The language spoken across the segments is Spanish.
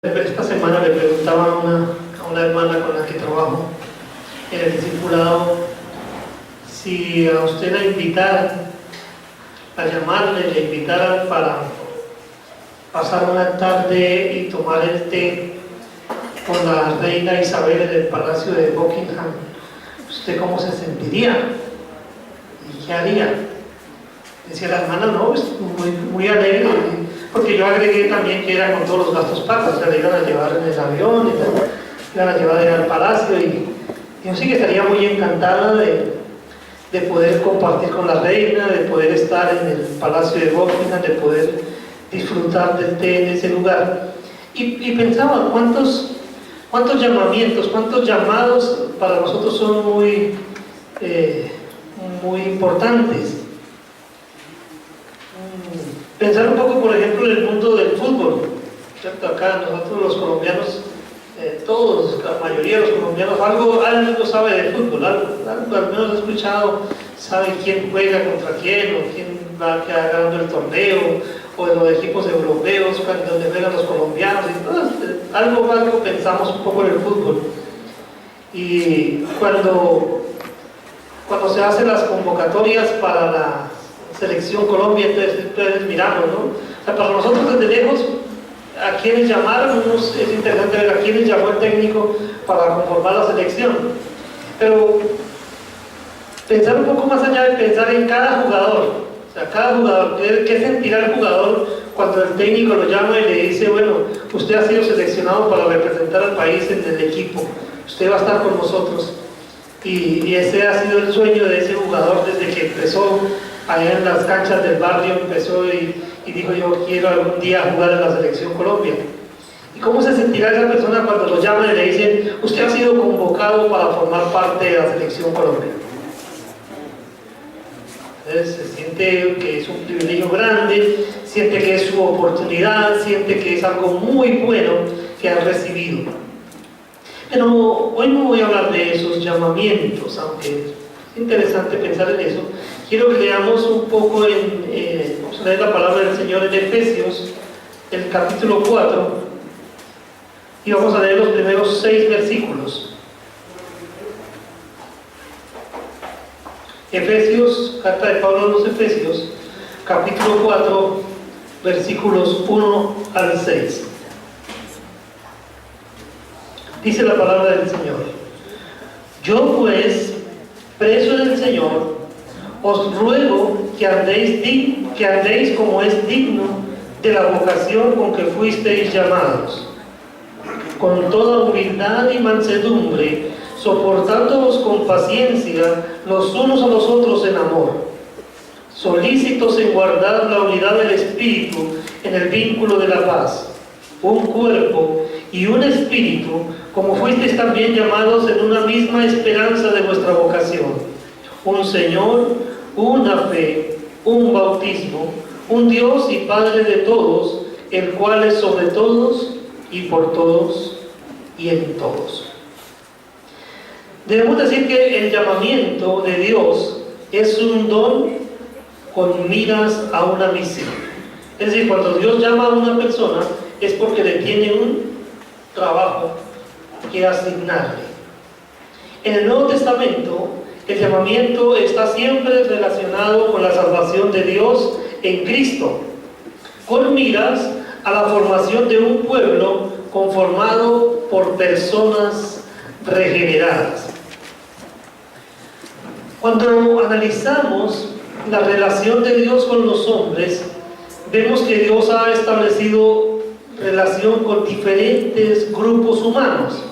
Esta semana le preguntaba a una hermana con la que trabajo en el discipulado si a usted la invitaran, a llamarle, le invitaran para pasar una tarde y tomar el té con la reina Isabel en el Palacio de Buckingham, ¿usted cómo se sentiría? ¿Y qué haría? Decía la hermana, no, es muy alegre, porque yo agregué también que era con todos los gastos pagos, o sea, le iban a llevar en el avión, le iban a llevar al palacio, y yo sí que estaría muy encantada de poder compartir con la reina, de poder estar en el Palacio de Buckingham, de poder disfrutar del té en ese lugar. Y pensaba, ¿cuántos llamamientos, cuántos llamados para nosotros son muy importantes? Pensar un poco, por ejemplo, en el mundo del fútbol, ¿cierto? Acá nosotros los colombianos, todos, la mayoría de los colombianos, algo sabe de fútbol, algo al menos he escuchado, sabe quién juega contra quién, o quién va a quedar ganando el torneo, o de los equipos europeos, donde juegan los colombianos, y todo, algo pensamos un poco en el fútbol. Y cuando se hacen las convocatorias para la Selección Colombia, entonces miramos, ¿no? O sea, para nosotros desde lejos, a quienes llamaron, es interesante ver a quienes llamó el técnico para conformar la selección. Pero pensar un poco más allá de pensar en cada jugador, o sea, cada jugador, ¿qué sentirá el jugador cuando el técnico lo llama y le dice, bueno, usted ha sido seleccionado para representar al país en el equipo, usted va a estar con nosotros? Y ese ha sido el sueño de ese jugador desde que empezó allá en las canchas del barrio, empezó y dijo, yo quiero algún día jugar en la Selección Colombia. ¿Y cómo se sentirá esa persona cuando lo llaman y le dicen, usted ha sido convocado para formar parte de la Selección Colombia? Entonces se siente que es un privilegio grande, siente que es su oportunidad, siente que es algo muy bueno que han recibido. Pero hoy no voy a hablar de esos llamamientos, aunque es interesante pensar en eso. Quiero que leamos un poco, vamos a leer la palabra del Señor en Efesios, el capítulo 4, y vamos a leer los primeros 6 versículos. Efesios, carta de Pablo a los Efesios, capítulo 4, versículos 1 al 6. Dice la palabra del Señor: yo pues, preso en el Señor, os ruego que andéis como es digno de la vocación con que fuisteis llamados, con toda humildad y mansedumbre, soportándoos con paciencia los unos a los otros en amor, solícitos en guardar la unidad del Espíritu en el vínculo de la paz, un cuerpo y un espíritu, como fuisteis también llamados en una misma esperanza de vuestra vocación, un Señor, una fe, un bautismo, un Dios y Padre de todos, el cual es sobre todos y por todos y en todos. Debemos decir que el llamamiento de Dios es un don con miras a una misión. Es decir, cuando Dios llama a una persona es porque le tiene un trabajo que asignarle. En el Nuevo Testamento, el llamamiento está siempre relacionado con la salvación de Dios en Cristo, con miras a la formación de un pueblo conformado por personas regeneradas. Cuando analizamos la relación de Dios con los hombres, vemos que Dios ha establecido relación con diferentes grupos humanos,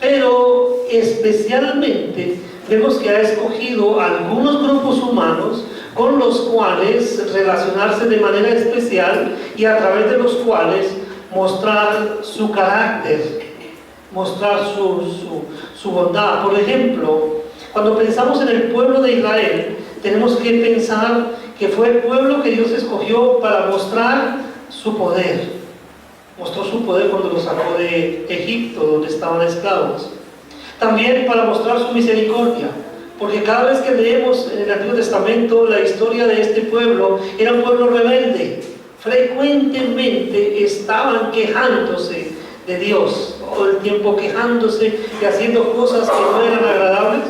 pero especialmente vemos que ha escogido algunos grupos humanos con los cuales relacionarse de manera especial y a través de los cuales mostrar su carácter, mostrar su bondad. Por ejemplo, cuando pensamos en el pueblo de Israel, tenemos que pensar que fue el pueblo que Dios escogió para mostrar su poder. Mostró su poder cuando los sacó de Egipto, donde estaban esclavos. También para mostrar su misericordia, porque cada vez que leemos en el Antiguo Testamento la historia de este pueblo, era un pueblo rebelde, frecuentemente estaban quejándose de Dios, todo el tiempo quejándose y haciendo cosas que no eran agradables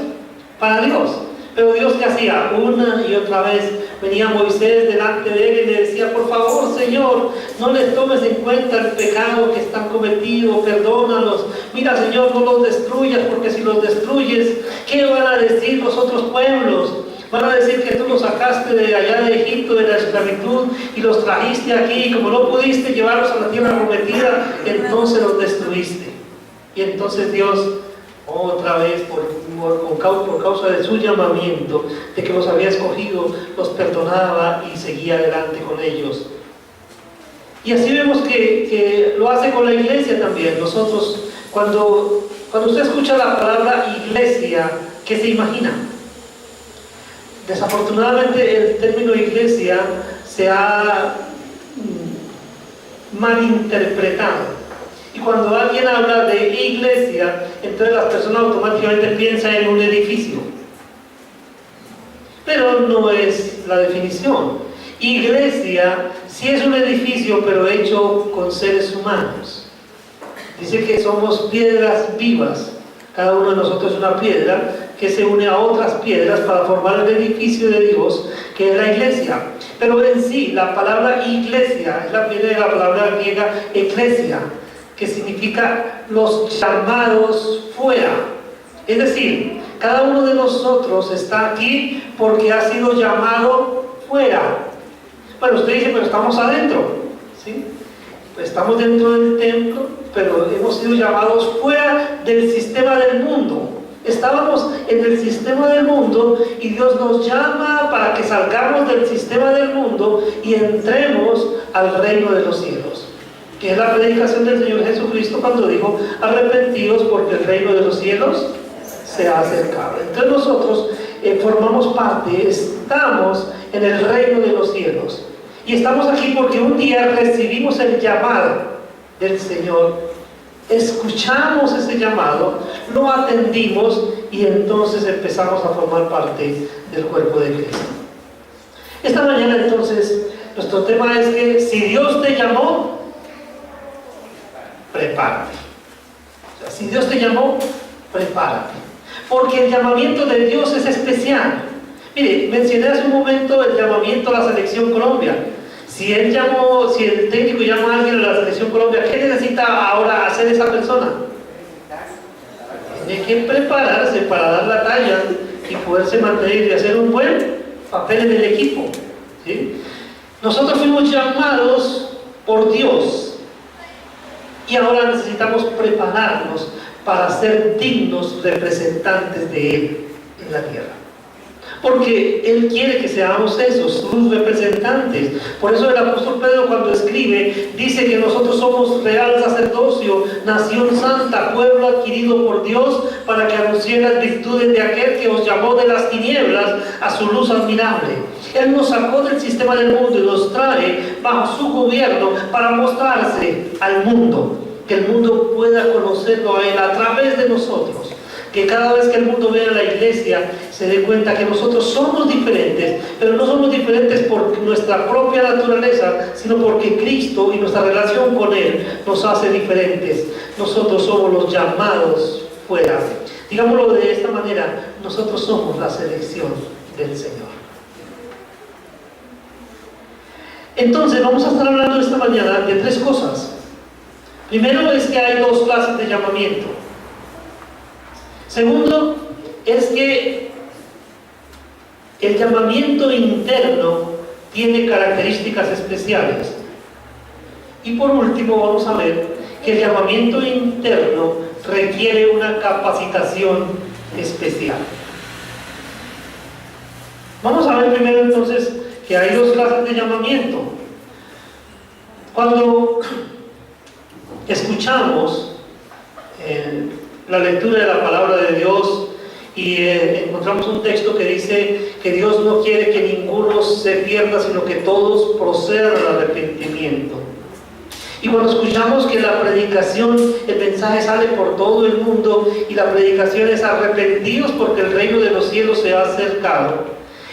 para Dios. Pero Dios, ¿qué hacía? Una y otra vez venía Moisés delante de él y le decía: por favor, Señor, no les tomes en cuenta el pecado que están cometido, perdónalos. Mira, Señor, no los destruyas, porque si los destruyes, ¿qué van a decir los otros pueblos? Van a decir que tú los sacaste de allá de Egipto, de la esclavitud, y los trajiste aquí, y como no pudiste llevarlos a la tierra prometida, entonces los destruiste. Y entonces Dios, otra vez, por causa de su llamamiento, de que los había escogido, los perdonaba y seguía adelante con ellos. Y así vemos que lo hace con la iglesia también. Nosotros, cuando usted escucha la palabra iglesia, ¿qué se imagina? Desafortunadamente el término iglesia se ha malinterpretado. Y cuando alguien habla de iglesia, entonces las personas automáticamente piensan en un edificio. Pero no es la definición. Iglesia sí es un edificio, pero hecho con seres humanos. Dice que somos piedras vivas. Cada uno de nosotros es una piedra que se une a otras piedras para formar el edificio de Dios, que es la iglesia. Pero en sí, la palabra iglesia viene de la palabra griega eclesia, que significa los llamados fuera. Es decir, cada uno de nosotros está aquí porque ha sido llamado fuera. Bueno, usted dice, pero estamos adentro, ¿sí? Pues estamos dentro del templo, pero hemos sido llamados fuera del sistema del mundo. Estábamos en el sistema del mundo y Dios nos llama para que salgamos del sistema del mundo y entremos al reino de los cielos, que es la predicación del Señor Jesucristo cuando dijo: arrepentidos porque el reino de los cielos se ha acercado. Entonces nosotros formamos parte, estamos en el reino de los cielos y estamos aquí porque un día recibimos el llamado del Señor, escuchamos ese llamado, lo atendimos y entonces empezamos a formar parte del cuerpo de Cristo. Esta mañana entonces nuestro tema es que si Dios te llamó, prepárate. O sea, si Dios te llamó, prepárate, porque el llamamiento de Dios es especial. Mire, mencioné hace un momento el llamamiento a la Selección Colombia. Si el técnico llama a alguien a la Selección Colombia, ¿qué necesita ahora hacer esa persona? Tiene que prepararse para dar la talla y poderse mantener y hacer un buen papel en el equipo, ¿sí? Nosotros fuimos llamados por Dios y ahora necesitamos prepararnos para ser dignos representantes de Él en la tierra. Porque Él quiere que seamos esos, sus representantes. Por eso el apóstol Pedro, cuando escribe, dice que nosotros somos real sacerdocio, nación santa, pueblo adquirido por Dios, para que anuncien las virtudes de aquel que os llamó de las tinieblas a su luz admirable. Él nos sacó del sistema del mundo y nos trae bajo su gobierno para mostrarse al mundo, que el mundo pueda conocerlo a Él a través de nosotros. Que cada vez que el mundo vea a la iglesia se dé cuenta que nosotros somos diferentes, pero no somos diferentes por nuestra propia naturaleza, sino porque Cristo y nuestra relación con Él nos hace diferentes. Nosotros somos los llamados fuera. Digámoslo de esta manera: nosotros somos la selección del Señor. Entonces vamos a estar hablando esta mañana de tres cosas. Primero es que hay dos clases de llamamiento. Segundo, es que el llamamiento interno tiene características especiales. Y por último, vamos a ver que el llamamiento interno requiere una capacitación especial. Vamos a ver primero entonces que hay dos clases de llamamiento. Cuando escuchamos la lectura de la palabra de Dios y encontramos un texto que dice que Dios no quiere que ninguno se pierda, sino que todos procedan al arrepentimiento. Y cuando escuchamos que la predicación, el mensaje sale por todo el mundo y la predicación es arrepentidos porque el reino de los cielos se ha acercado,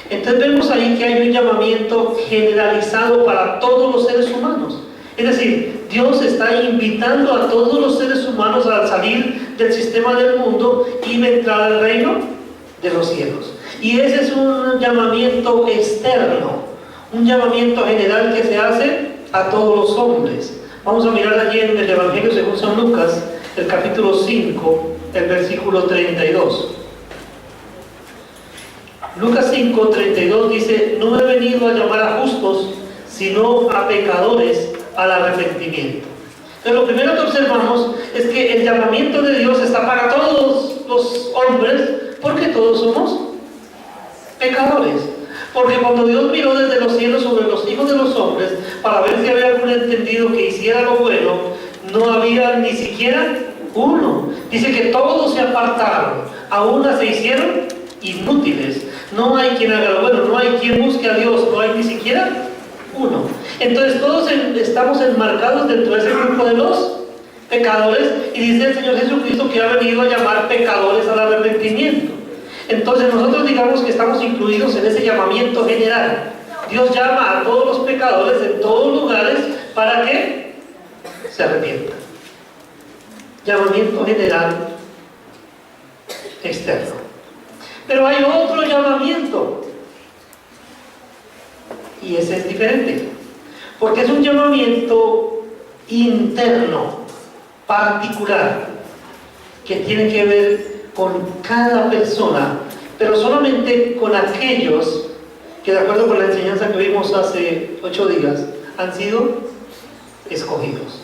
Entonces vemos ahí que hay un llamamiento generalizado para todos los seres humanos. Es decir, Dios está invitando a todos los seres humanos a salir del sistema del mundo y entrar al reino de los cielos. Y ese es un llamamiento externo, un llamamiento general que se hace a todos los hombres. Vamos a mirar allí en el Evangelio según San Lucas, el capítulo 5, el versículo 32. Lucas 5, 32 dice: no he venido a llamar a justos, sino a pecadores al arrepentimiento. Entonces, lo primero que observamos es que el llamamiento de Dios está para todos los hombres, porque todos somos pecadores. Porque cuando Dios miró desde los cielos sobre los hijos de los hombres para ver si había algún entendido que hiciera lo bueno, no había ni siquiera uno. Dice que todos se apartaron, aún se hicieron inútiles. No hay quien haga lo bueno, no hay quien busque a Dios, no hay ni siquiera uno. Entonces todos estamos enmarcados dentro de ese grupo de los pecadores, y dice el Señor Jesucristo que ha venido a llamar pecadores al arrepentimiento. Entonces nosotros digamos que estamos incluidos en ese llamamiento general. Dios llama a todos los pecadores en todos lugares para que se arrepientan. Llamamiento general externo. Pero hay otro llamamiento, y ese es diferente, porque es un llamamiento interno, particular, que tiene que ver con cada persona, pero solamente con aquellos que, de acuerdo con la enseñanza que vimos hace 8 días, han sido escogidos.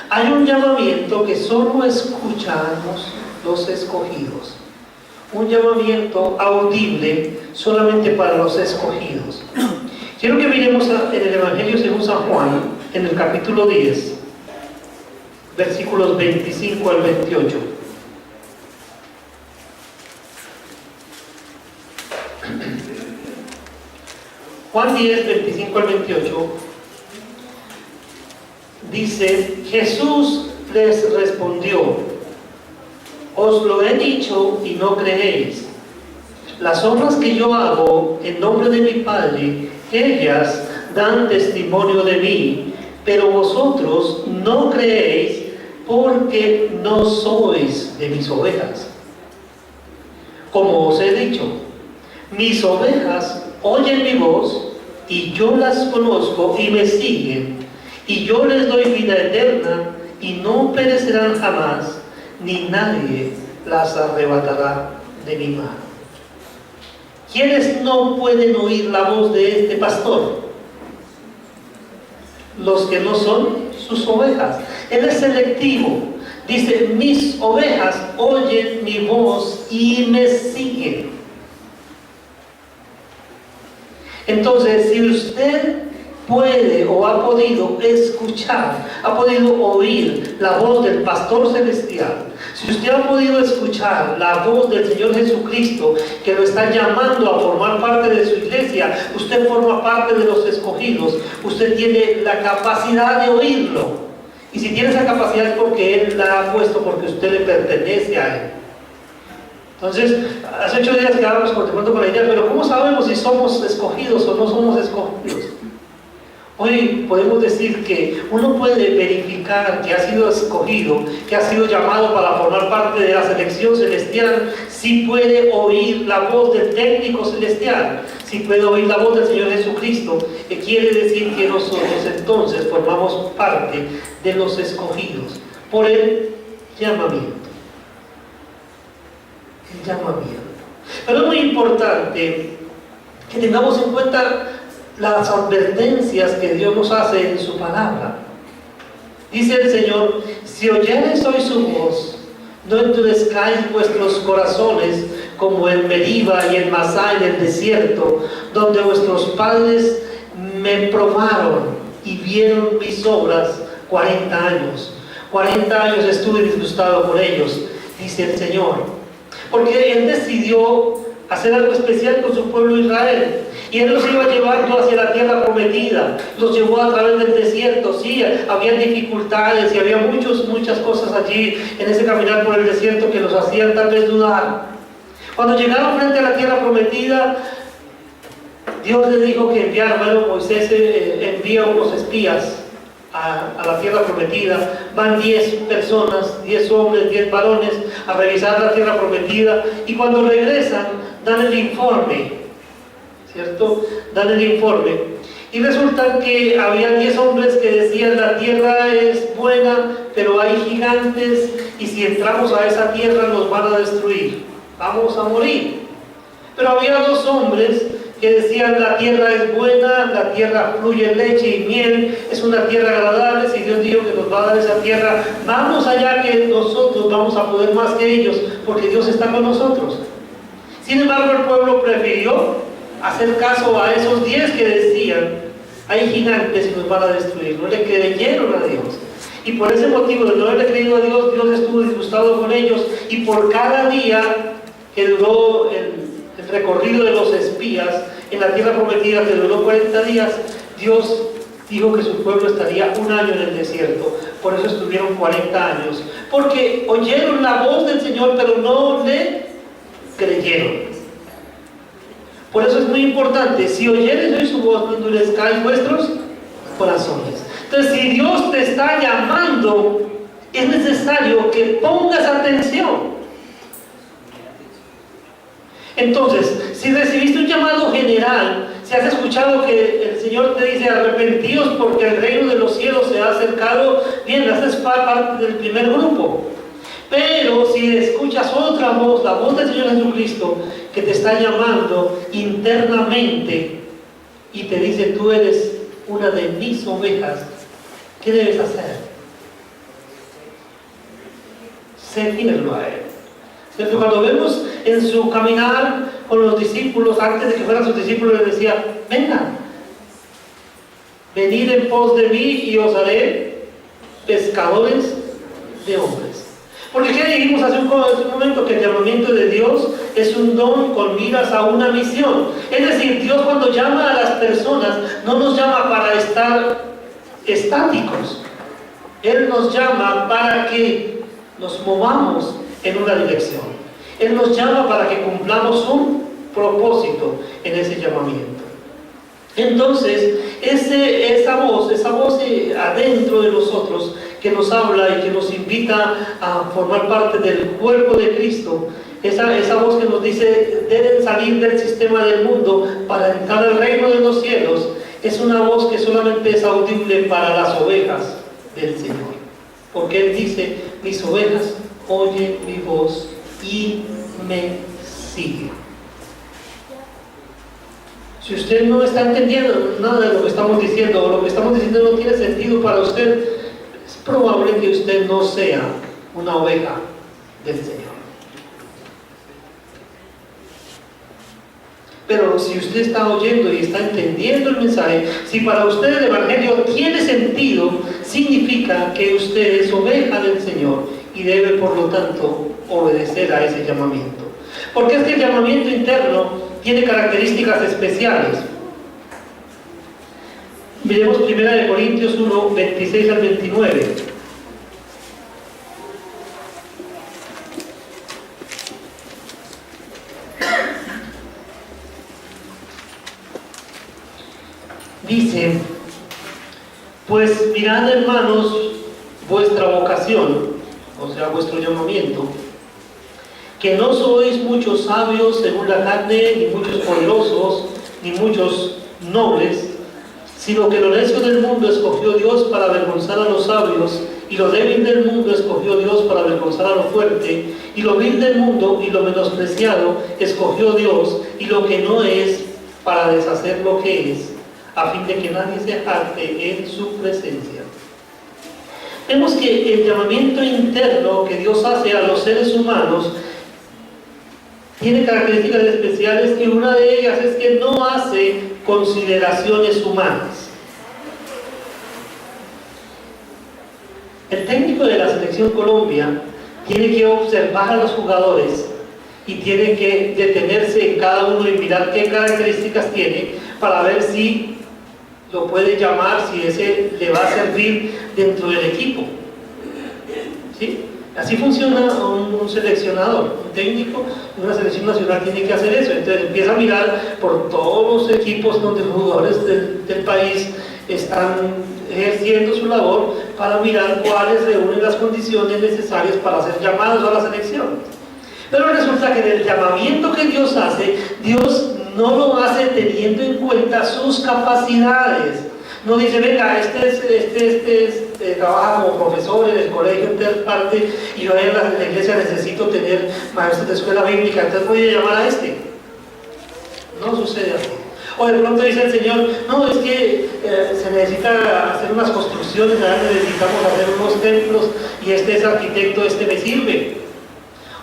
Hay un llamamiento que solo escuchamos los escogidos, un llamamiento audible solamente para los escogidos. Quiero que miremos en el Evangelio según San Juan, en el capítulo 10, versículos 25 al 28. Juan 10, 25 al 28, dice: Jesús les respondió: os lo he dicho y no creéis. Las obras que yo hago en nombre de mi Padre, ellas dan testimonio de mí, pero vosotros no creéis porque no sois de mis ovejas. Como os he dicho, mis ovejas oyen mi voz, y yo las conozco y me siguen, y yo les doy vida eterna, y no perecerán jamás, ni nadie las arrebatará de mi mano. ¿Quiénes no pueden oír la voz de este pastor? Los que no son sus ovejas. Él es selectivo. Dice: mis ovejas oyen mi voz y me siguen. Entonces, si usted puede o ha podido escuchar, ha podido oír la voz del pastor celestial, si usted ha podido escuchar la voz del Señor Jesucristo que lo está llamando a formar parte de su iglesia, usted forma parte de los escogidos, usted tiene la capacidad de oírlo. Y si tiene esa capacidad es porque Él la ha puesto, porque usted le pertenece a Él. Entonces, hace 8 días quedábamos contemplando con la idea, pero ¿cómo sabemos si somos escogidos o no somos escogidos? Hoy podemos decir que uno puede verificar que ha sido escogido, que ha sido llamado para formar parte de la selección celestial, si puede oír la voz del técnico celestial, si puede oír la voz del Señor Jesucristo, que quiere decir que nosotros entonces formamos parte de los escogidos por el llamamiento. El llamamiento. Pero es muy importante que tengamos en cuenta las advertencias que Dios nos hace en su palabra. Dice el Señor: si oyereis hoy su voz, no endurezcáis vuestros corazones como en Meriba y en Masá en el desierto, donde vuestros padres me probaron y vieron mis obras 40 años. 40 años estuve disgustado por ellos, dice el Señor, porque Él decidió hacer algo especial con su pueblo Israel. Y Él los iba llevando hacia la tierra prometida, los llevó a través del desierto. Sí, había dificultades y había muchas cosas allí en ese caminar por el desierto que los hacían tal vez dudar. Cuando llegaron frente a la tierra prometida, Dios le dijo que enviara, bueno, Moisés envía unos espías a la tierra prometida. Van 10 personas, 10 hombres, 10 varones a revisar la tierra prometida, y cuando regresan dan el informe, ¿cierto? Dan el informe, y resulta que había 10 hombres que decían: la tierra es buena, pero hay gigantes, y si entramos a esa tierra nos van a destruir, vamos a morir. Pero había 2 hombres que decían: la tierra es buena, la tierra fluye leche y miel, es una tierra agradable, si Dios dijo que nos va a dar esa tierra, vamos allá, que nosotros vamos a poder más que ellos, porque Dios está con nosotros. Sin embargo, el pueblo prefirió hacer caso a esos 10 que decían: hay gigantes y nos van a destruir. No le creyeron a Dios. Y por ese motivo de no haberle creído a Dios, Dios estuvo disgustado con ellos, y por cada día que duró el recorrido de los espías en la tierra prometida, que duró 40 días, Dios dijo que su pueblo estaría 1 año en el desierto. Por eso estuvieron 40 años, porque oyeron la voz del Señor, pero no le creyeron. Por eso es muy importante: si oyeres hoy su voz, no endurezcáis vuestros corazones. Entonces, si Dios te está llamando, es necesario que pongas atención. Entonces, si recibiste un llamado general, si has escuchado que el Señor te dice: arrepentíos porque el reino de los cielos se ha acercado, bien, haces parte del primer grupo. Pero si escuchas otra voz, la voz del Señor Jesucristo, que te está llamando internamente y te dice: tú eres una de mis ovejas, ¿qué debes hacer? Seguirlo a Él. ¿Cierto? Cuando vemos en su caminar con los discípulos, antes de que fueran sus discípulos, les decía: vengan, venid en pos de mí y os haré pescadores de hombres. Porque ¿qué dijimos hace un momento? Que el llamamiento de Dios es un don con miras a una misión. Es decir, Dios, cuando llama a las personas, no nos llama para estar estáticos. Él nos llama para que nos movamos en una dirección. Él nos llama para que cumplamos un propósito en ese llamamiento. Entonces, esa voz adentro de nosotros, que nos habla y que nos invita a formar parte del cuerpo de Cristo, esa voz que nos dice: deben salir del sistema del mundo para entrar al reino de los cielos, es una voz que solamente es audible para las ovejas del Señor. Porque Él dice: mis ovejas oyen mi voz y me siguen. Si usted no está entendiendo nada de lo que estamos diciendo, o lo que estamos diciendo no tiene sentido para usted, es probable que usted no sea una oveja del Señor. Pero si usted está oyendo y está entendiendo el mensaje, si para usted el Evangelio tiene sentido, significa que usted es oveja del Señor y debe, por lo tanto, obedecer a ese llamamiento. Porque es que el llamamiento interno tiene características especiales. Miremos 1 Corintios 1, 26 al 29. Dice: pues mirad, hermanos, vuestra vocación, o sea, vuestro llamamiento, que no sois muchos sabios según la carne, ni muchos poderosos, ni muchos nobles, sino que lo necio del mundo escogió Dios para avergonzar a los sabios, y lo débil del mundo escogió Dios para avergonzar a lo fuerte, y lo vil del mundo y lo menospreciado escogió Dios, y lo que no es, para deshacer lo que es, a fin de que nadie se jacte en su presencia. Vemos que el llamamiento interno que Dios hace a los seres humanos tiene características especiales, y una de ellas es que no hace consideraciones humanas. El técnico de la Selección Colombia tiene que observar a los jugadores y tiene que detenerse en cada uno y mirar qué características tiene para ver si lo puede llamar, si ese le va a servir dentro del equipo. ¿Sí? Así funciona un seleccionador, un técnico de una selección nacional tiene que hacer eso. Entonces empieza a mirar por todos los equipos donde los jugadores del país están ejerciendo su labor para mirar cuáles reúnen las condiciones necesarias para ser llamados a la selección. Pero resulta que en el llamamiento que Dios hace, Dios no lo hace teniendo en cuenta sus capacidades. No dice, venga, trabaja como profesor en el colegio en tal parte y yo en la iglesia necesito tener maestros de escuela bíblica, entonces voy a llamar a este. No sucede así. O de pronto dice el Señor, no, es que se necesita hacer unas construcciones, necesitamos hacer unos templos y este es arquitecto, este me sirve.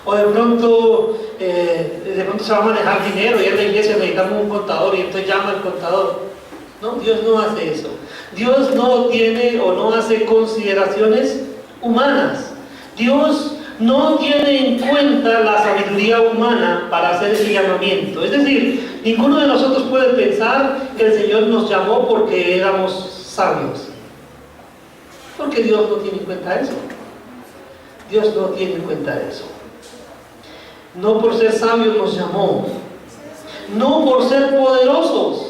O de pronto se va a manejar dinero y en la iglesia necesitamos un contador y entonces llama al contador. No, Dios no hace eso. Dios no tiene o no hace consideraciones humanas. Dios no tiene en cuenta la sabiduría humana para hacer ese llamamiento. Es decir, ninguno de nosotros puede pensar que el Señor nos llamó porque éramos sabios. Porque Dios no tiene en cuenta eso. Dios no tiene en cuenta eso. No por ser sabios nos llamó. No por ser poderosos.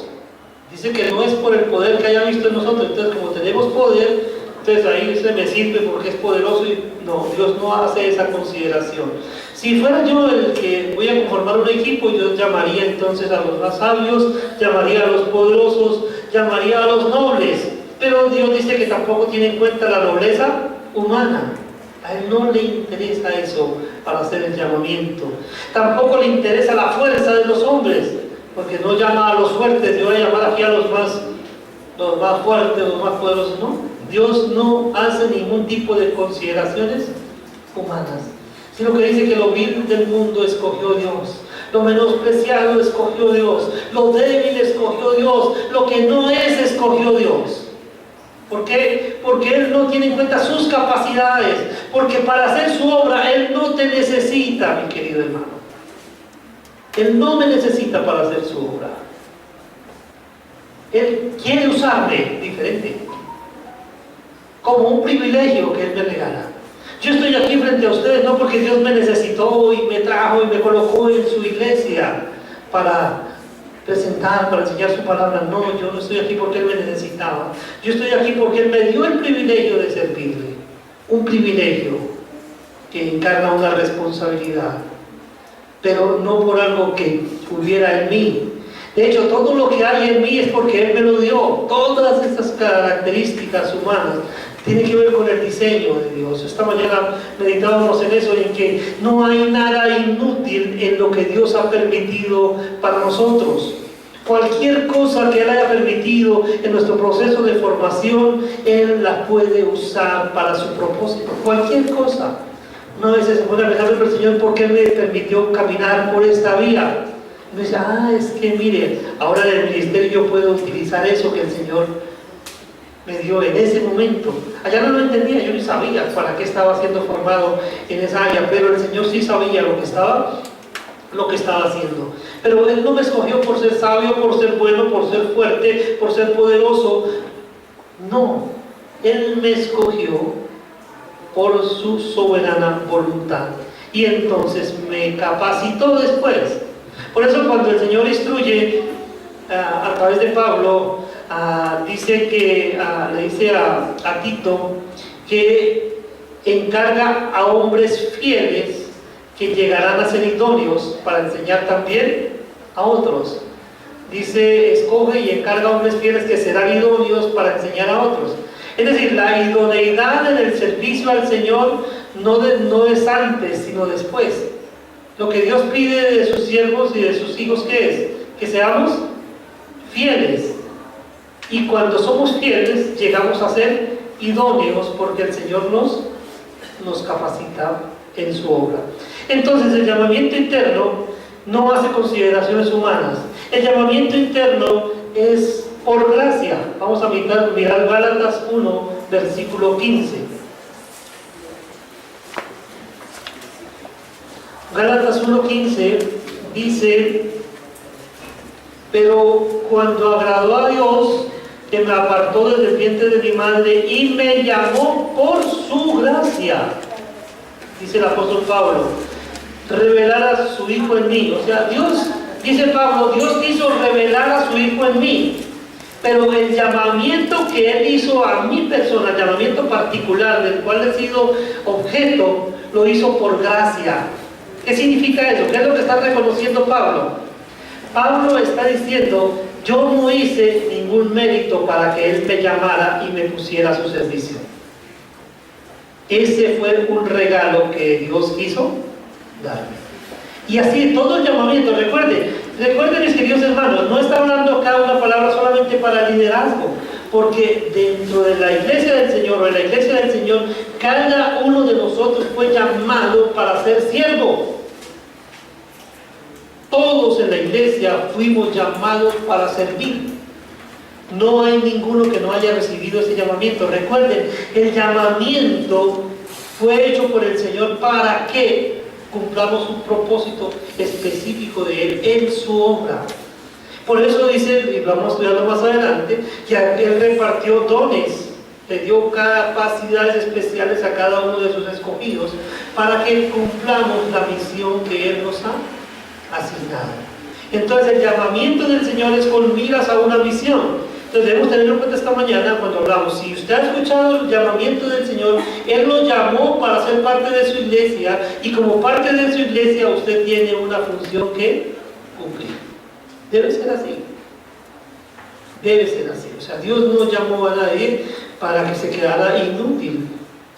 Dice que no es por el poder que haya visto en nosotros. Entonces, como tenemos poder, entonces ahí se me sirve porque es poderoso. Y no, Dios no hace esa consideración. Si fuera yo el que voy a conformar un equipo, yo llamaría entonces a los más sabios, llamaría a los poderosos, llamaría a los nobles. Pero Dios dice que tampoco tiene en cuenta la nobleza humana. A Él no le interesa eso para hacer el llamamiento. Tampoco le interesa la fuerza de los hombres, porque no llama a los fuertes. Yo voy a llamar aquí a los más fuertes, los más poderosos. No, Dios no hace ningún tipo de consideraciones humanas, sino que dice que lo vil del mundo escogió Dios, lo menospreciado escogió Dios, lo débil escogió Dios, lo que no es escogió Dios. ¿Por qué? Porque Él no tiene en cuenta sus capacidades, porque para hacer su obra Él no te necesita, mi querido hermano. Él no me necesita para hacer su obra. Él quiere usarme diferente, como un privilegio que Él me regala. Yo estoy aquí frente a ustedes no porque Dios me necesitó y me trajo y me colocó en su iglesia para presentar, para enseñar su palabra. No, yo no estoy aquí porque Él me necesitaba. Yo estoy aquí porque Él me dio el privilegio de servirle. Un privilegio que encarna una responsabilidad, pero no por algo que hubiera en mí. De hecho, todo lo que hay en mí es porque Él me lo dio. Todas estas características humanas tienen que ver con el diseño de Dios. Esta mañana meditábamos en eso, en que no hay nada inútil en lo que Dios ha permitido para nosotros. Cualquier cosa que Él haya permitido en nuestro proceso de formación, Él la puede usar para su propósito. Cualquier cosa. Una vez se pone a pensar, pero Señor, ¿por qué me permitió caminar por esta vía? Y me dice, es que mire, ahora en el ministerio yo puedo utilizar eso que el Señor me dio en ese momento. Allá no lo entendía, yo ni sabía para qué estaba siendo formado en esa área, pero el Señor sí sabía lo que estaba haciendo. Pero Él no me escogió por ser sabio, por ser bueno, por ser fuerte, por ser poderoso. No, Él me escogió por su soberana voluntad. Y entonces me capacitó después. Por eso cuando el Señor instruye a través de Pablo, dice que le dice a Tito que encarga a hombres fieles que llegarán a ser idóneos para enseñar también a otros. Dice, escoge y encarga a hombres fieles que serán idóneos para enseñar a otros. Es decir, la idoneidad en el servicio al Señor no es antes, sino después. Lo que Dios pide de sus siervos y de sus hijos, ¿qué es? Que seamos fieles. Y cuando somos fieles, llegamos a ser idóneos porque el Señor nos capacita en su obra. Entonces, el llamamiento interno no hace consideraciones humanas. El llamamiento interno es por gracia. Vamos a mirar Gálatas 1, versículo 15. Gálatas 1:15 dice, pero cuando agradó a Dios, que me apartó desde el vientre de mi madre y me llamó por su gracia. dice el apóstol Pablo, revelar a su Hijo en mí. O sea, Dios, dice Pablo, Dios quiso revelar a su Hijo en mí. Pero el llamamiento que Él hizo a mi persona, el llamamiento particular del cual he sido objeto, lo hizo por gracia. ¿Qué significa eso? ¿Qué es lo que está reconociendo Pablo? Pablo está diciendo, yo no hice ningún mérito para que Él me llamara y me pusiera a su servicio. Ese fue un regalo que Dios quiso darme. Y así todo el llamamiento, recuerden mis queridos hermanos, no está hablando acá una palabra solamente para liderazgo, porque dentro de la iglesia del Señor o en la iglesia del Señor, cada uno de nosotros fue llamado para ser siervo. Todos en la iglesia fuimos llamados para servir. No hay ninguno que no haya recibido ese llamamiento. Recuerden, el llamamiento fue hecho por el Señor para que cumplamos un propósito específico de Él en su obra. Por eso dice, y vamos a estudiarlo más adelante, que Él repartió dones, le dio capacidades especiales a cada uno de sus escogidos para que cumplamos la misión que Él nos ha asignado. Entonces el llamamiento del Señor es con miras a una misión. Entonces debemos tenerlo en cuenta esta mañana cuando hablamos. Si usted ha escuchado el llamamiento del Señor, Él lo llamó para ser parte de su iglesia, y como parte de su iglesia usted tiene una función que cumplir. Debe ser así. Debe ser así. O sea, Dios no llamó a nadie para que se quedara inútil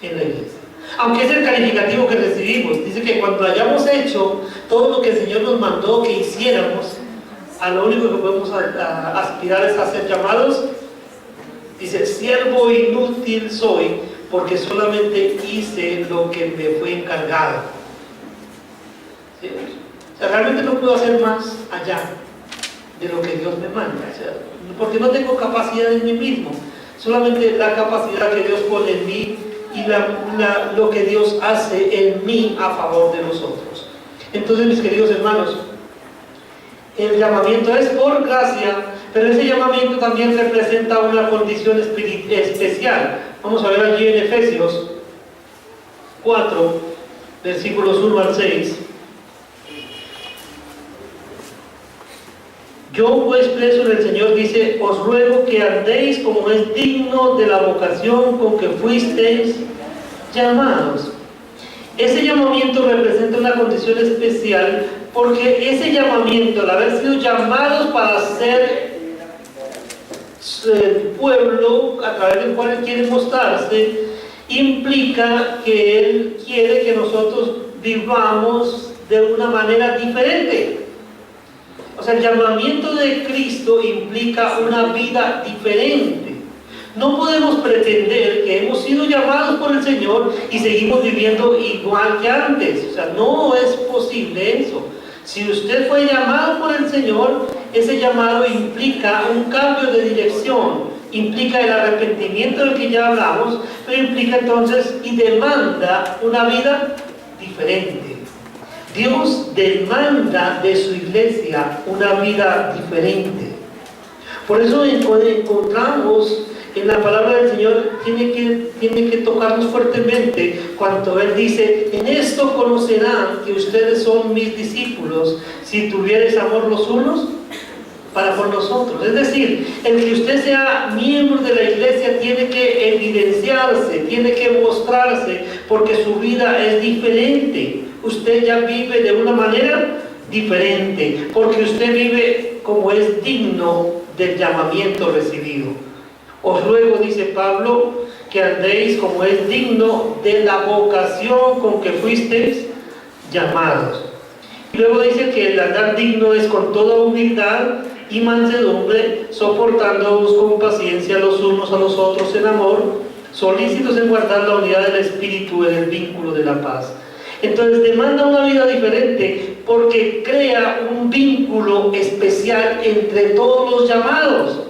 en la iglesia. Aunque es el calificativo que recibimos. Dice que cuando hayamos hecho todo lo que el Señor nos mandó que hiciéramos, a lo único que podemos aspirar es a ser llamados. Dice, siervo inútil soy, porque solamente hice lo que me fue encargado. ¿Sí? O sea, realmente no puedo hacer más allá de lo que Dios me manda. O sea, porque no tengo capacidad en mí mismo. Solamente la capacidad que Dios pone en mí y lo que Dios hace en mí a favor de nosotros. Entonces, mis queridos hermanos, el llamamiento es por gracia, pero ese llamamiento también representa una condición especial. Vamos a ver allí en Efesios 4, versículos 1 al 6. Yo pues preso en el Señor, dice, os ruego que andéis como es digno de la vocación con que fuisteis llamados. Ese llamamiento representa una condición especial, porque ese llamamiento, el haber sido llamados para ser el pueblo a través del cual Él quiere mostrarse, implica que Él quiere que nosotros vivamos de una manera diferente. O sea, el llamamiento de Cristo implica una vida diferente. No podemos pretender que hemos sido llamados por el Señor y seguimos viviendo igual que antes. O sea, no es posible eso. Si usted fue llamado por el Señor, ese llamado implica un cambio de dirección, implica el arrepentimiento del que ya hablamos, pero implica entonces y demanda una vida diferente. Dios demanda de su iglesia una vida diferente. Por eso encontramos en la palabra del Señor, tiene que tocarnos fuertemente cuando Él dice, en esto conocerán que ustedes son mis discípulos, si tuvieres amor los unos para con nosotros. Es decir, el que usted sea miembro de la iglesia tiene que evidenciarse, tiene que mostrarse, porque su vida es diferente. Usted ya vive de una manera diferente, porque usted vive como es digno del llamamiento recibido. Os ruego, dice Pablo, que andéis como es digno de la vocación con que fuisteis llamados. Y luego dice que el andar digno es con toda humildad y mansedumbre, soportándoos con paciencia los unos a los otros en amor, solícitos en guardar la unidad del Espíritu en el vínculo de la paz. Entonces demanda una vida diferente, porque crea un vínculo especial entre todos los llamados.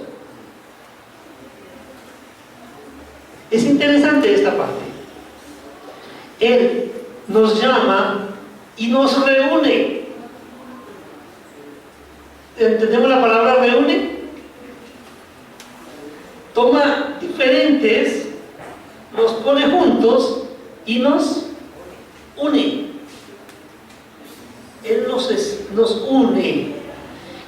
Es interesante esta parte. Él nos llama y nos reúne. ¿Entendemos la palabra reúne? Toma diferentes, nos pone juntos y nos une. nos une.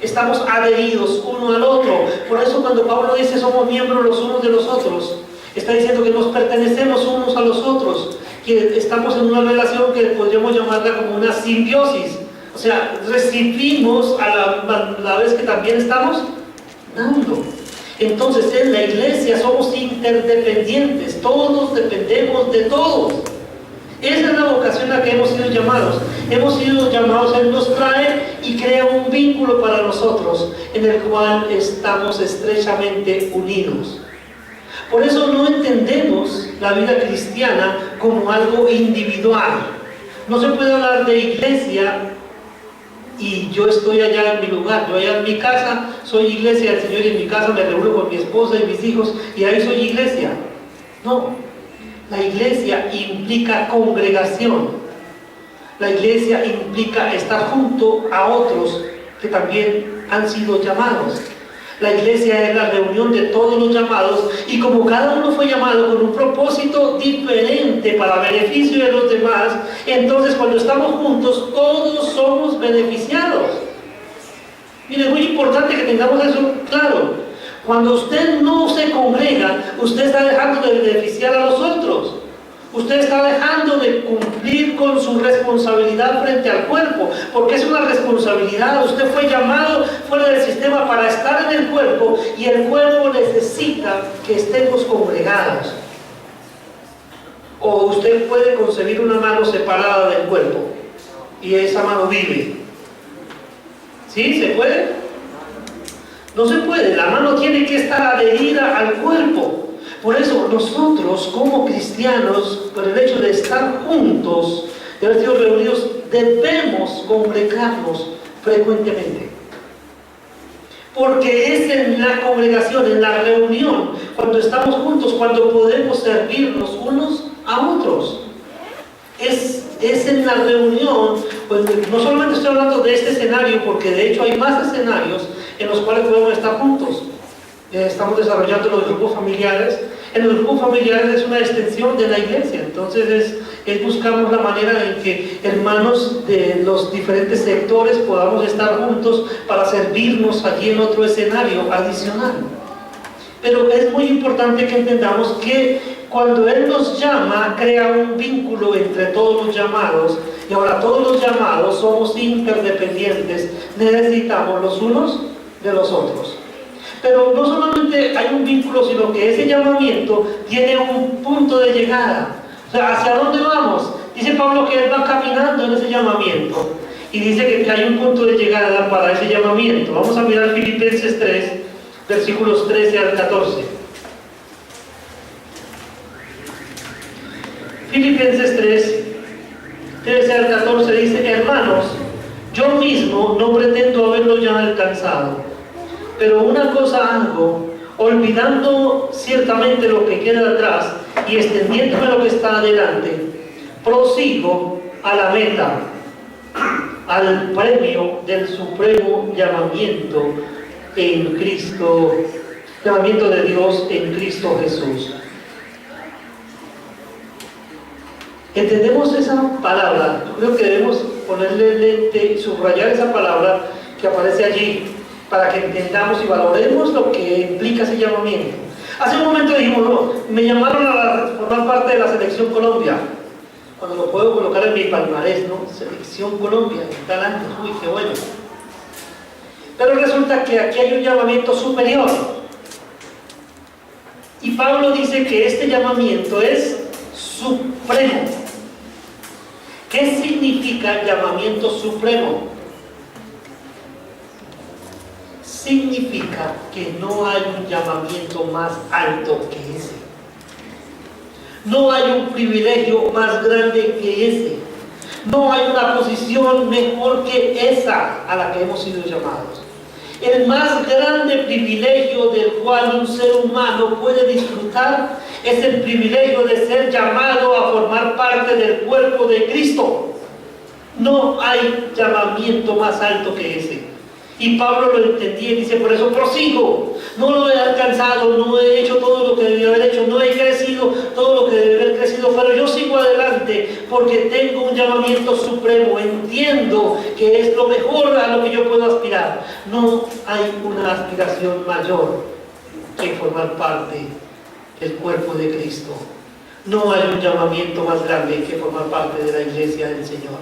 Estamos adheridos uno al otro. Por eso cuando Pablo dice somos miembros los unos de los otros, está diciendo que nos pertenecemos unos a los otros, que estamos en una relación que podríamos llamarla como una simbiosis. O sea, recibimos a la vez que también estamos dando. Entonces en la iglesia somos interdependientes, todos dependemos de todos. Esa es la vocación a la que hemos sido llamados. Hemos sido llamados, Él nos trae y crea un vínculo para nosotros en el cual estamos estrechamente unidos. Por eso no entendemos la vida cristiana como algo individual. No se puede hablar de iglesia y yo estoy allá en mi lugar, yo allá en mi casa soy iglesia del Señor y en mi casa me reúno con mi esposa y mis hijos y ahí soy iglesia. No, la iglesia implica congregación. La iglesia implica estar junto a otros que también han sido llamados. La iglesia es la reunión de todos los llamados y como cada uno fue llamado con un propósito diferente para beneficio de los demás, entonces cuando estamos juntos todos somos beneficiados. Mire, es muy importante que tengamos eso claro. Cuando usted no se congrega, usted está dejando de beneficiar a los otros. Usted está dejando de cumplir con su responsabilidad frente al cuerpo, porque es una responsabilidad. Usted fue llamado fuera del sistema para estar en el cuerpo y el cuerpo necesita que estemos congregados. O usted puede concebir una mano separada del cuerpo y esa mano vive. ¿Sí? ¿Se puede? No se puede. La mano tiene que estar adherida al cuerpo. Por eso nosotros como cristianos, por el hecho de estar juntos, de haber sido reunidos, debemos congregarnos frecuentemente. Porque es en la congregación, en la reunión, cuando estamos juntos, cuando podemos servirnos unos a otros. Es en la reunión, pues no solamente estoy hablando de este escenario, porque de hecho hay más escenarios en los cuales podemos estar juntos. Estamos desarrollando los grupos familiares. En los grupos familiares es una extensión de la iglesia, entonces buscamos la manera en que hermanos de los diferentes sectores podamos estar juntos para servirnos allí en otro escenario adicional. Pero es muy importante que entendamos que cuando Él nos llama, crea un vínculo entre todos los llamados, y ahora todos los llamados somos interdependientes, necesitamos los unos de los otros. Pero no solamente hay un vínculo, sino que ese llamamiento tiene un punto de llegada. O sea, ¿hacia dónde vamos? Dice Pablo que él va caminando en ese llamamiento. Y dice que hay un punto de llegada para ese llamamiento. Vamos a mirar Filipenses 3, versículos 13 al 14. Filipenses 3, 13 al 14 dice: hermanos, yo mismo no pretendo haberlo ya alcanzado, pero una cosa hago, olvidando ciertamente lo que queda atrás y extendiéndome lo que está adelante, prosigo a la meta, al premio del supremo llamamiento en Cristo, llamamiento de Dios en Cristo Jesús. ¿Entendemos esa palabra? Yo creo que debemos ponerle lente y subrayar esa palabra que aparece allí, para que entendamos y valoremos lo que implica ese llamamiento. Hace un momento dijimos, no, me llamaron a formar parte de la Selección Colombia. Cuando lo puedo colocar en mi palmarés, ¿no? Selección Colombia, en tal año, uy, qué bueno. Pero resulta que aquí hay un llamamiento superior. Y Pablo dice que este llamamiento es supremo. ¿Qué significa llamamiento supremo? Significa que no hay un llamamiento más alto que ese. No hay un privilegio más grande que ese. No hay una posición mejor que esa a la que hemos sido llamados. El más grande privilegio del cual un ser humano puede disfrutar es el privilegio de ser llamado a formar parte del cuerpo de Cristo. No hay llamamiento más alto que ese. Y Pablo lo entendía y dice: por eso prosigo, no lo he alcanzado, no he hecho todo lo que debía haber hecho, no he crecido todo lo que debe haber crecido diciendo, pero yo sigo adelante porque tengo un llamamiento supremo, entiendo que es lo mejor a lo que yo puedo aspirar. No hay una aspiración mayor que formar parte del cuerpo de Cristo. No hay un llamamiento más grande que formar parte de la iglesia del Señor.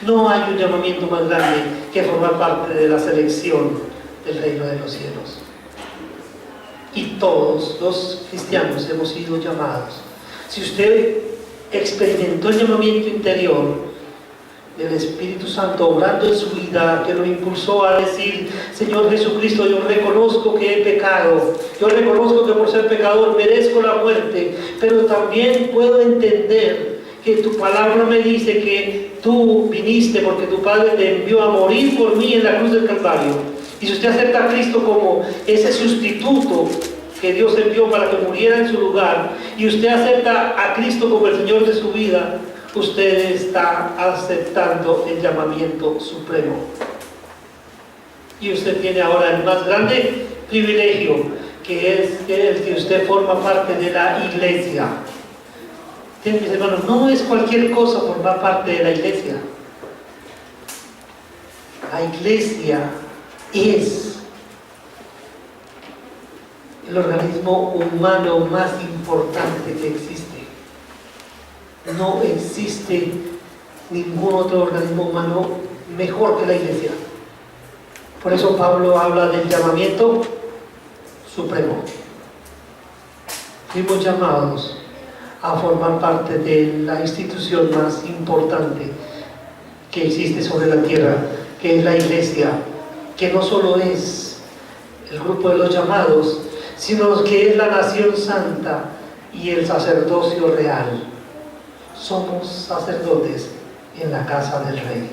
No hay un llamamiento más grande que formar parte de la selección del reino de los cielos. Y todos los cristianos hemos sido llamados. Si usted experimentó el llamamiento interior del Espíritu Santo obrando en su vida, que lo impulsó a decir, Señor Jesucristo, yo reconozco que he pecado, yo reconozco que por ser pecador merezco la muerte, pero también puedo entender que tu palabra me dice que tú viniste porque tu Padre te envió a morir por mí en la cruz del Calvario. Y si usted acepta a Cristo como ese sustituto que Dios envió para que muriera en su lugar, y usted acepta a Cristo como el Señor de su vida, usted está aceptando el llamamiento supremo. Y usted tiene ahora el más grande privilegio, que es el que usted forma parte de la iglesia. Mis hermanos, no es cualquier cosa formar parte de la iglesia. La iglesia es el organismo humano más importante que existe. No existe ningún otro organismo humano mejor que la iglesia. Por eso Pablo habla del llamamiento supremo. Fuimos llamados a formar parte de la institución más importante que existe sobre la tierra, que es la iglesia, que no solo es el grupo de los llamados, sino que es la nación santa y el sacerdocio real. Somos sacerdotes en la casa del Rey.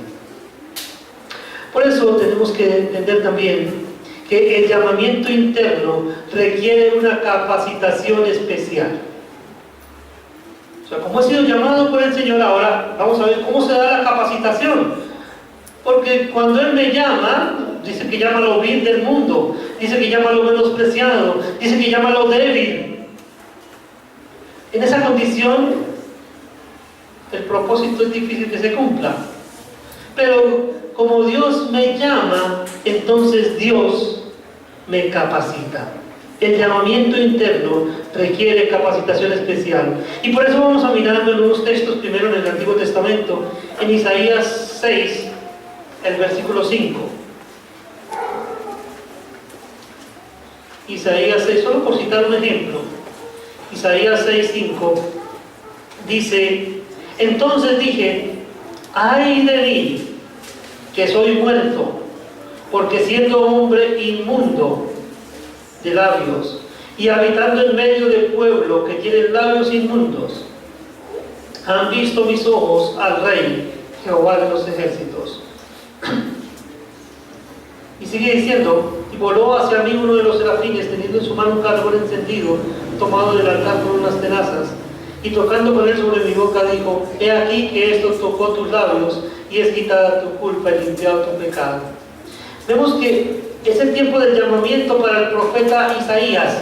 Por eso tenemos que entender también que el llamamiento interno requiere una capacitación especial. O sea, como he sido llamado por el Señor, ahora vamos a ver cómo se da la capacitación. Porque cuando Él me llama, dice que llama lo vil del mundo, dice que llama lo menospreciado, dice que llama lo débil. En esa condición, el propósito es difícil que se cumpla. Pero como Dios me llama, entonces Dios me capacita. El llamamiento interno requiere capacitación especial. Y por eso vamos a mirar en unos textos primero en el Antiguo Testamento, en Isaías 6, el versículo 5. Isaías 6, solo por citar un ejemplo. Isaías 6, 5 dice: entonces dije, ay de mí, que soy muerto, porque siendo hombre inmundo de labios, y habitando en medio del pueblo que tiene labios inmundos, han visto mis ojos al Rey, Jehová de los ejércitos. Y sigue diciendo: y voló hacia mí uno de los serafines, teniendo en su mano un carbón encendido, tomado del altar con unas tenazas, y tocando con él sobre mi boca, dijo: he aquí que esto tocó tus labios, y es quitada tu culpa y limpiado tu pecado. Vemos que es el tiempo del llamamiento para el profeta Isaías,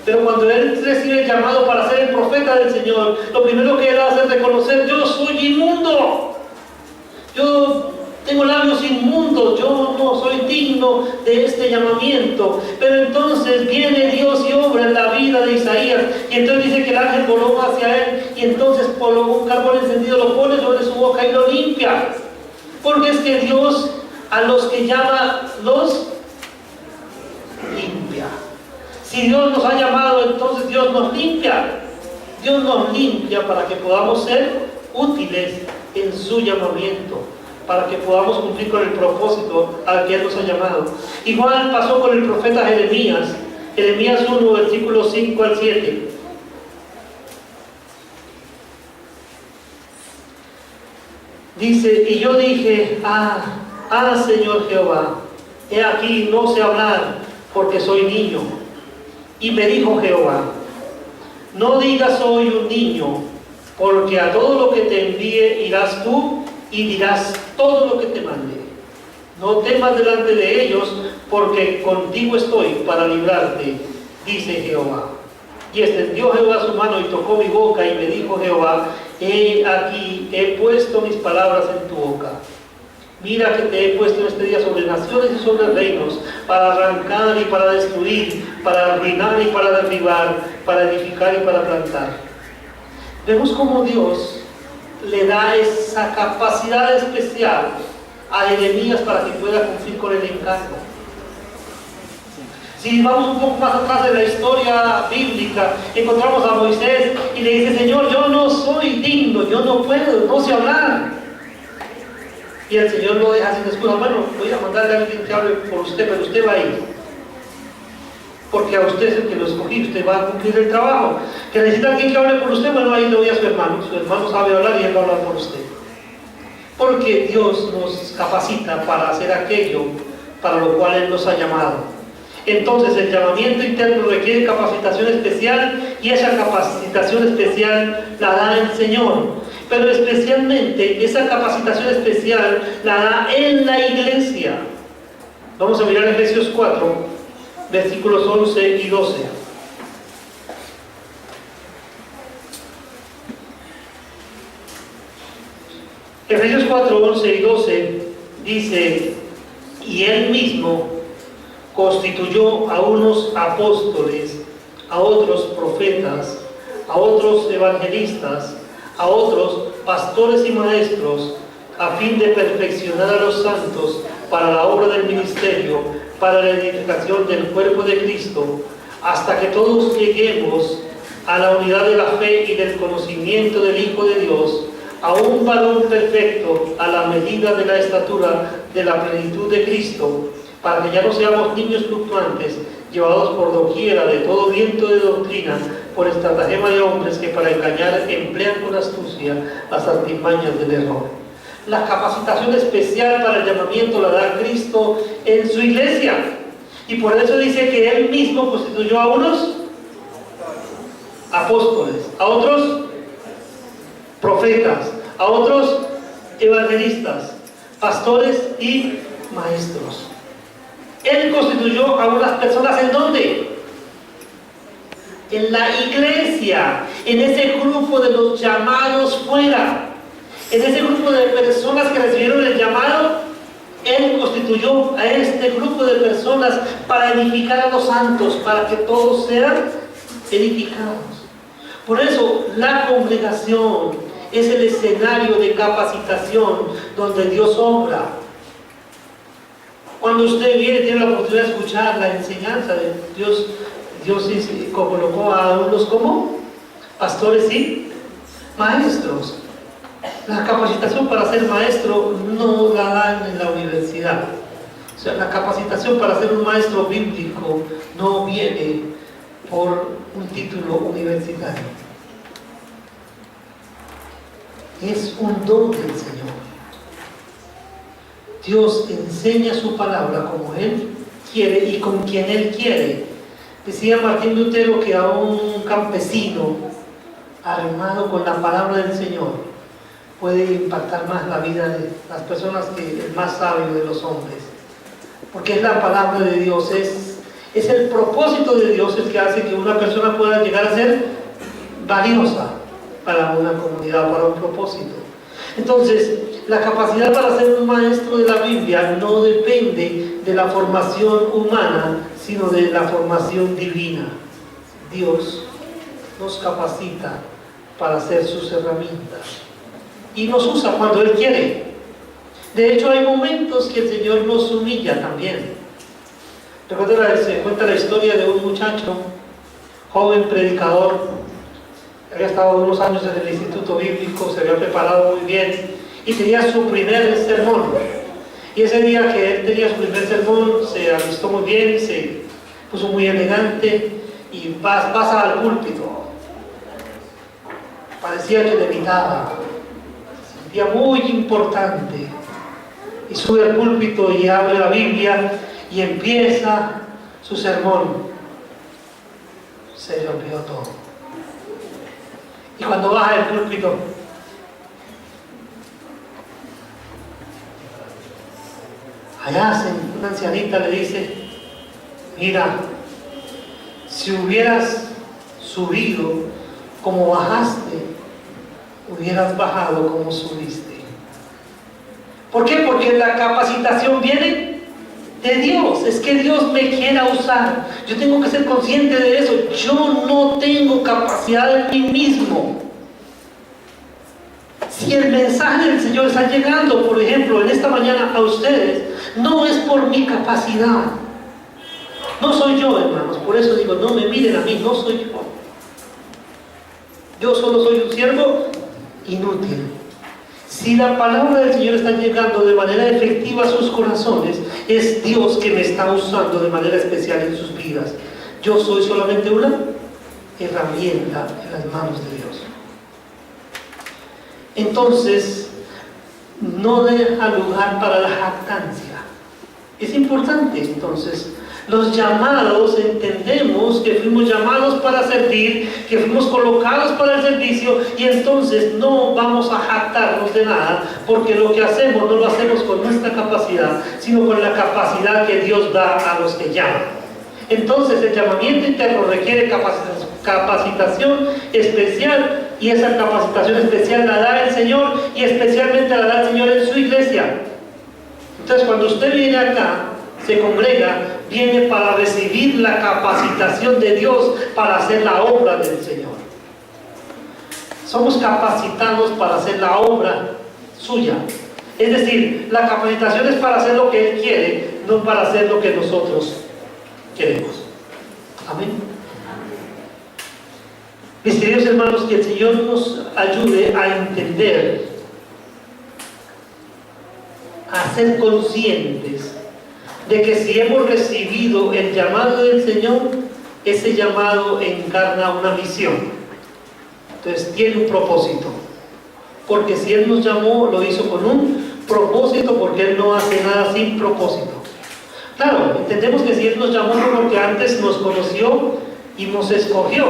pero cuando él recibe el llamado para ser el profeta del Señor, lo primero que él hace es reconocer: yo soy inmundo, yo tengo labios inmundos, yo no soy digno de este llamamiento. Pero entonces viene Dios y obra en la vida de Isaías, y entonces dice que el ángel voló hacia él, y entonces por un carbón encendido lo pone sobre su boca y lo limpia. Porque es que Dios a los que llama los limpia. Si Dios nos ha llamado, entonces Dios nos limpia. Dios nos limpia para que podamos ser útiles en su llamamiento, para que podamos cumplir con el propósito al que Él nos ha llamado. Igual pasó con el profeta Jeremías. Jeremías 1, versículos 5 al 7. Dice: y yo dije, Señor Jehová, he aquí no sé hablar, porque soy niño. Y me dijo Jehová: no digas soy un niño, porque a todo lo que te envíe irás tú, y dirás todo lo que te mande. No temas delante de ellos, porque contigo estoy para librarte, dice Jehová. Y extendió Jehová su mano y tocó mi boca, y me dijo Jehová: he aquí, he puesto mis palabras en tu boca. Mira que te he puesto en este día sobre naciones y sobre reinos, para arrancar y para destruir, para arruinar y para derribar, para edificar y para plantar. Vemos cómo Dios le da esa capacidad especial a Jeremías para que pueda cumplir con el encargo. Si vamos un poco más atrás de la historia bíblica, encontramos a Moisés y le dice: Señor, yo no soy digno, yo no puedo, no sé hablar. Y el Señor lo deja sin excusa. Bueno, voy a mandarle a alguien que hable por usted, pero usted va a ir, porque a usted es el que lo escogí, usted va a cumplir el trabajo. Que necesita alguien que hable por usted, bueno, ahí le voy a su hermano sabe hablar y él va a hablar por usted. Porque Dios nos capacita para hacer aquello para lo cual Él nos ha llamado. Entonces el llamamiento interno requiere capacitación especial, y esa capacitación especial la da el Señor. Pero especialmente esa capacitación especial la da en la iglesia. Vamos a mirar Efesios 4, versículos 11 y 12. Efesios 4, 11 y 12 dice: y Él mismo constituyó a unos apóstoles, a otros profetas, a otros evangelistas, a otros pastores y maestros, a fin de perfeccionar a los santos para la obra del ministerio, para la edificación del cuerpo de Cristo, hasta que todos lleguemos a la unidad de la fe y del conocimiento del Hijo de Dios, a un varón perfecto, a la medida de la estatura de la plenitud de Cristo, para que ya no seamos niños fluctuantes, llevados por doquiera de todo viento de doctrina, por estratagema de hombres que para engañar emplean con astucia las artimañas del error. La capacitación especial para el llamamiento la da Cristo en su iglesia, y por eso dice que Él mismo constituyó a unos apóstoles, a otros profetas, a otros evangelistas, pastores y maestros. Él constituyó a unas personas, ¿en dónde? En la iglesia, en ese grupo de los llamados fuera, en ese grupo de personas que recibieron el llamado. Él constituyó a este grupo de personas para edificar a los santos, para que todos sean edificados. Por eso la congregación es el escenario de capacitación donde Dios obra. Cuando usted viene, tiene la oportunidad de escuchar la enseñanza de Dios. Dios colocó a unos como pastores y maestros. La capacitación para ser maestro no la dan en la universidad. O sea, la capacitación para ser un maestro bíblico no viene por un título universitario. Es un don del Señor. Dios enseña su palabra como Él quiere y con quien Él quiere. Decía Martín Lutero que a un campesino armado con la palabra del Señor puede impactar más la vida de las personas que el más sabio de los hombres, porque es la palabra de Dios, es el propósito de Dios el que hace que una persona pueda llegar a ser valiosa para una comunidad, para un propósito. Entonces, la capacidad para ser un maestro de la Biblia no depende de la formación humana, sino de la formación divina. Dios nos capacita para ser sus herramientas y nos usa cuando Él quiere. De hecho, hay momentos que el Señor nos humilla también. Se cuenta la historia de un muchacho, joven predicador, había estado unos años en el instituto bíblico, se había preparado muy bien y tenía su primer sermón. Y ese día que él tenía su primer sermón, se alistó muy bien, se puso muy elegante y pasa al púlpito. Parecía que levitaba, se sentía muy importante. Y sube al púlpito y abre la Biblia y empieza su sermón. Se le olvidó todo. Y cuando baja del púlpito, allá una ancianita le dice: mira, si hubieras subido como bajaste, hubieras bajado como subiste. ¿Por qué? Porque la capacitación viene de Dios. Es que Dios me quiera usar. Yo tengo que ser consciente de eso. Yo no tengo capacidad en mí mismo. Si el mensaje del Señor está llegando, por ejemplo, en esta mañana a ustedes, no es por mi capacidad. No soy yo, hermanos. Por eso digo, no me miren a mí, no soy yo. Yo solo soy un siervo inútil. Si la palabra del Señor está llegando de manera efectiva a sus corazones, es Dios que me está usando de manera especial en sus vidas. Yo soy solamente una herramienta en las manos de Dios. Entonces, no deja lugar para la jactancia. Es importante, entonces, los llamados, entendemos que fuimos llamados para servir, que fuimos colocados para el servicio, y entonces no vamos a jactarnos de nada, porque lo que hacemos no lo hacemos con nuestra capacidad, sino con la capacidad que Dios da a los que llaman. Entonces el llamamiento interno requiere capacitación especial, y esa capacitación especial la da el Señor, y especialmente la da el Señor en su iglesia. Entonces cuando usted viene acá, se congrega, viene para recibir la capacitación de Dios para hacer la obra del Señor. Somos capacitados para hacer la obra suya. Es decir, la capacitación es para hacer lo que Él quiere, no para hacer lo que nosotros queremos. Amén. Mis queridos hermanos, que el Señor nos ayude a entender, a ser conscientes de que si hemos recibido el llamado del Señor, ese llamado encarna una misión. Entonces tiene un propósito. Porque si Él nos llamó, lo hizo con un propósito, porque Él no hace nada sin propósito. Claro, entendemos que si Él nos llamó fue porque antes nos conoció y nos escogió,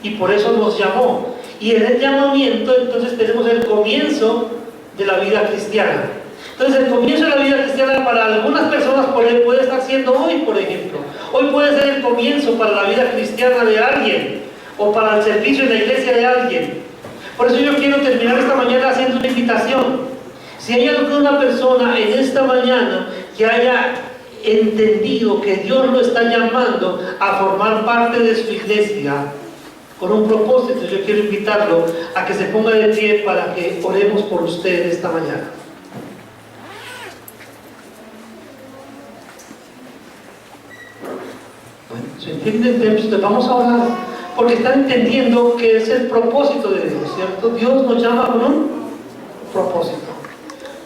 y por eso nos llamó. Y en el llamamiento, entonces tenemos el comienzo de la vida cristiana. Entonces el comienzo de la vida cristiana para algunas personas puede estar siendo hoy, por ejemplo. Hoy puede ser el comienzo para la vida cristiana de alguien, o para el servicio en la iglesia de alguien. Por eso yo quiero terminar esta mañana haciendo una invitación. Si hay alguna persona en esta mañana que haya entendido que Dios lo está llamando a formar parte de su iglesia con un propósito, yo quiero invitarlo a que se ponga de pie para que oremos por usted esta mañana. Bueno, ¿se entiende? Entonces vamos a orar, porque están entendiendo que es el propósito de Dios, ¿cierto? Dios nos llama con un propósito.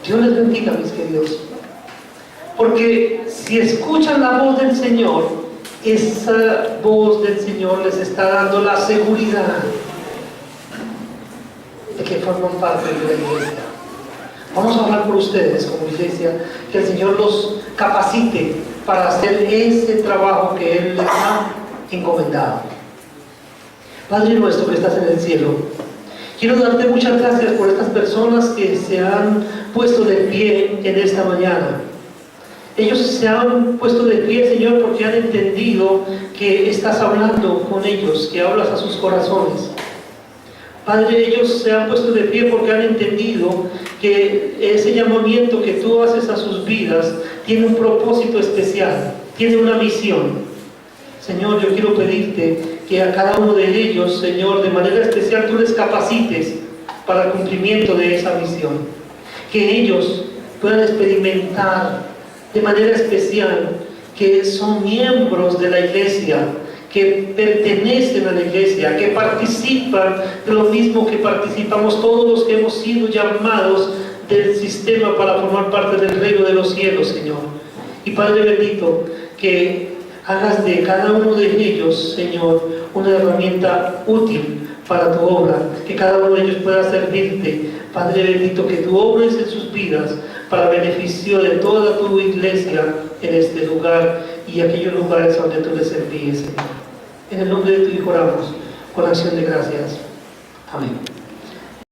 Dios les bendiga, mis queridos. Porque si escuchan la voz del Señor, esa voz del Señor les está dando la seguridad de que forman parte de la iglesia. Vamos a hablar por ustedes como iglesia, que el Señor los capacite para hacer ese trabajo que Él les ha encomendado. Padre nuestro que estás en el cielo, quiero darte muchas gracias por estas personas que se han puesto de pie en esta mañana. Ellos se han puesto de pie, Señor, porque han entendido que estás hablando con ellos, que hablas a sus corazones. Padre, ellos se han puesto de pie porque han entendido que ese llamamiento que tú haces a sus vidas tiene un propósito especial, tiene una misión. Señor, yo quiero pedirte que a cada uno de ellos, Señor, de manera especial tú les capacites para el cumplimiento de esa misión. Que ellos puedan experimentar de manera especial que son miembros de la iglesia, que pertenecen a la iglesia, que participan de lo mismo que participamos todos los que hemos sido llamados del sistema para formar parte del reino de los cielos, Señor. Y Padre bendito, que hagas de cada uno de ellos, Señor, una herramienta útil para tu obra, que cada uno de ellos pueda servirte. Padre bendito, que tú obres en sus vidas para beneficio de toda tu iglesia en este lugar y aquellos lugares donde tú les envíes, Señor. En el nombre de tu Hijo oramos, con acción de gracias. Amén.